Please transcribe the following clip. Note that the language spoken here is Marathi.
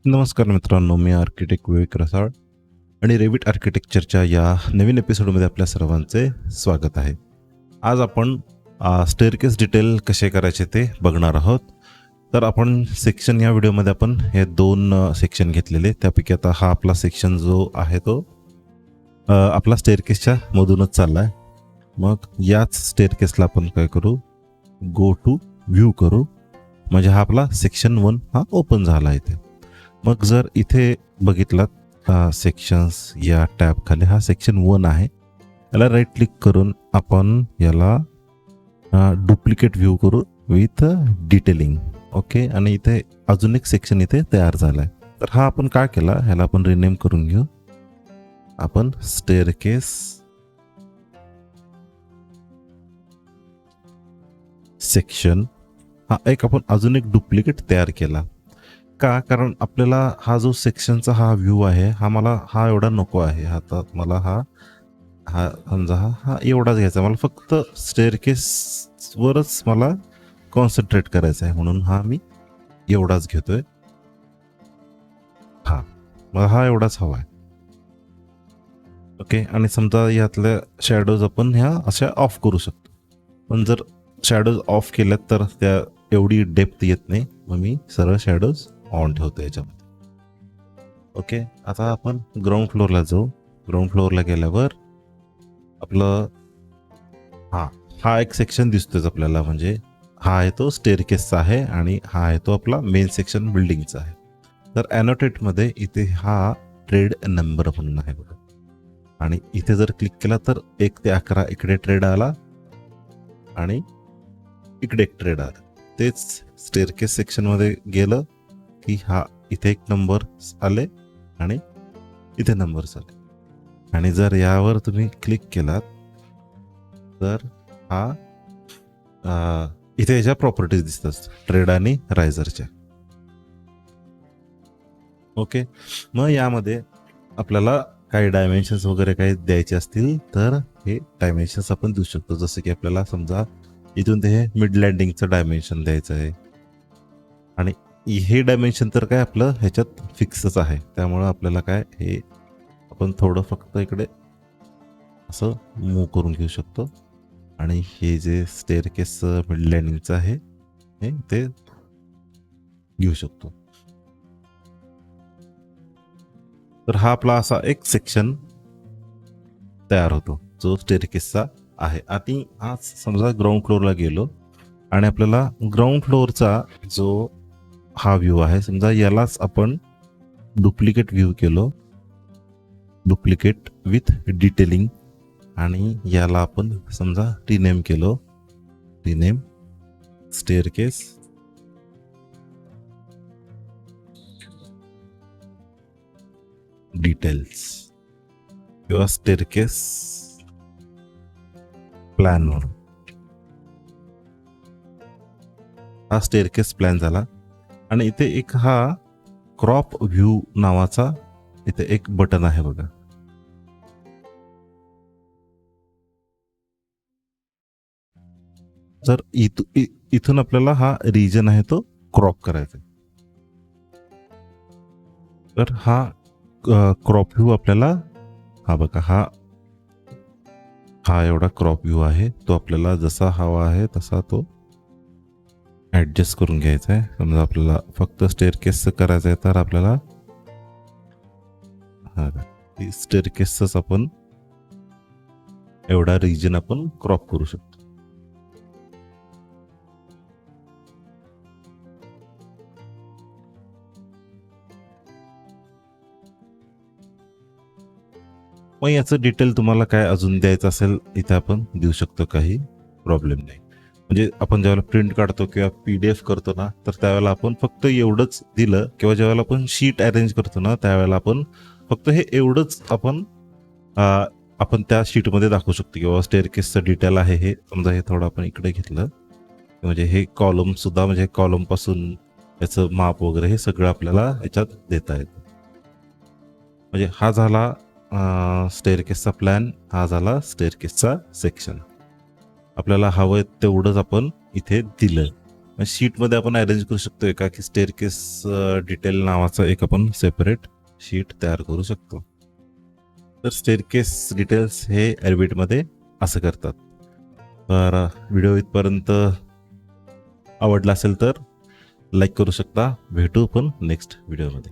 नमस्कार मित्रांनो, मी आर्किटेक्ट विवेक रसाळ आणि रेविट आर्किटेक्चरच्या या नवीन एपिसोडमध्ये आपल्या सर्वांचे स्वागत आहे. आज आपण स्टेअरकेस डिटेल कसे करायचे ते बघणार आहोत. तर आपण सेक्शन या व्हिडिओमध्ये आपण हे दोन सेक्शन घेतलेले, त्यापैकी आता हा आपला सेक्शन जो आहे तो आपला स्टेअरकेसच्या मधूनच चालला आहे. मग याच स्टेअरकेसला आपण काय करू, गो टू व्ह्यू करू, म्हणजे हा आपला सेक्शन 1 हा ओपन झाला इथे. मग जर इथे बघितलात सेक्शन्स या टॅब खाली हा सेक्शन 1 आहे. याला राईट क्लिक करून आपण याला डुप्लिकेट व्ह्यू करू विथ डिटेलिंग. ओके, आणि इथे अजून एक सेक्शन इथे तयार झाला आहे. तर हा आपण काय केला, ह्याला आपण रिनेम करून घेऊ. आपण स्टेअरकेस सेक्शन हा एक आपण अजून एक डुप्लिकेट तयार केला. का? कारण आपल्याला हा जो सेक्शनचा हा व्ह्यू आहे हा एवढा नको आहे. आता मला हा समजा हा एवढाच घ्यायचा, मला फक्त स्टेअरकेसवरच मला कॉन्सन्ट्रेट करायचं आहे, म्हणून हा मी एवढाच घेतोय. मला हा एवढाच हवा आहे. ओके, आणि समजा यातल्या शॅडोज आपण ह्या अशा ऑफ करू शकतो, पण जर शॅडोज ऑफ केल्यात तर त्या एवढी डेप्थ येत नाही, मग मी सरळ शॅडोज ऑन ठेवतो याच्यामध्ये. ओके, आता आपण ग्राउंड फ्लोअरला जाऊ. ग्राउंड फ्लोअरला गेल्यावर आपलं हा एक सेक्शन दिसतोच आपल्याला, म्हणजे हा आहे तो स्टेअरकेसचा आहे आणि हा आहे तो आपला मेन सेक्शन बिल्डिंगचा आहे. तर ॲनोटेटमध्ये इथे हा ट्रेड नंबर म्हणून आहे बघा, आणि इथे जर क्लिक केला तर 1 ते 11 इकडे ट्रेड आला आणि इकडे एक ट्रेड आला. तेच स्टेअरकेस सेक्शनमध्ये गेलं की हा इथे एक नंबर आले आणि इथे नंबर्स आले. आणि जर यावर तुम्ही क्लिक केलात तर हा इथे याच्या प्रॉपर्टीज दिसतात ट्रेड आणि रायझरच्या. ओके, मग यामध्ये आपल्याला काही डायमेन्शन्स वगैरे काही द्यायचे असतील तर हे डायमेन्शन्स आपण देऊ शकतो. जसं की आपल्याला समजा इथून ते हे मिड लँडिंगचं डायमेन्शन द्यायचं आहे, आणि हे डायमेन्शन तर काय आपलं ह्याच्यात फिक्सच आहे, त्यामुळं आपल्याला काय हे आपण थोडं फक्त इकडे असं मूव्ह करून घेऊ शकतो. आणि हे जे स्टेअरकेस मिड लँडिंगचं आहे हे ते घेऊ शकतो. तर हा आपला असा एक सेक्शन तयार होतो जो स्टेअरकेसचा आहे. आणि आज समजा ग्राउंड फ्लोअरला गेलो आणि आपल्याला ग्राउंड फ्लोअरचा जो हा व्ह्यू आहे, समजा यालाच आपण डुप्लिकेट व्ह्यू केलो, डुप्लिकेट विथ डिटेलिंग, आणि याला आपण समजा रिनेम केलो, रिनेम स्टेअरकेस डिटेल्स किंवा स्टेअरकेस प्लॅन म्हणून. हा स्टेअरकेस प्लॅन झाला. आणि इथे एक हा क्रॉप व्ह्यू नावाचा इथे एक बटन आहे बघा. जर इथून आपल्याला हा रिजन आहे तो क्रॉप करायचा, तर हा क्रॉप व्ह्यू आपल्याला हा बघा हा एवढा क्रॉप व्ह्यू आहे, तो आपल्याला जसा हवा आहे तसा तो ॲडजस्ट करून घ्यायचा आहे. समजा आपल्याला फक्त स्टेअरकेसचं करायचं आहे तर आपल्याला स्टेअरकेसच आपण एवढा रिजन आपण क्रॉप करू शकतो. मग याचं डिटेल तुम्हाला काय अजून द्यायचं असेल इथे आपण देऊ शकतो, काही प्रॉब्लेम नाही. म्हणजे आपण ज्यावेळेला प्रिंट काढतो किंवा PDF करतो ना, तर त्यावेळेला आपण फक्त एवढंच दिलं, किंवा ज्यावेळेला आपण शीट अरेंज करतो ना त्यावेळेला आपण फक्त हे एवढंच आपण त्या शीटमध्ये दाखवू शकतो. किंवा स्टेअरकेसचं डिटेल आहे हे, समजा हे थोडं आपण इकडे घेतलं, म्हणजे हे कॉलम सुद्धा, म्हणजे कॉलम पासून याचं माप वगैरे हे सगळं आपल्याला याच्यात देता येतं. म्हणजे हा झाला स्टेअरकेसचा प्लॅन, हा झाला स्टेअरकेसचा सेक्शन. आपल्याला हवं तेवढंच आपण इथे दिलं. शीटमध्ये आपण अरेंज करू शकतो एका की स्टेअरकेस डिटेल नावाचं एक आपण सेपरेट शीट तयार करू शकतो. तर स्टेअरकेस डिटेल्स हे ॲडबिटमध्ये असं करतात. तर व्हिडिओ इथपर्यंत आवडला असेल तर लाईक करू शकता. भेटू पण नेक्स्ट व्हिडिओमध्ये.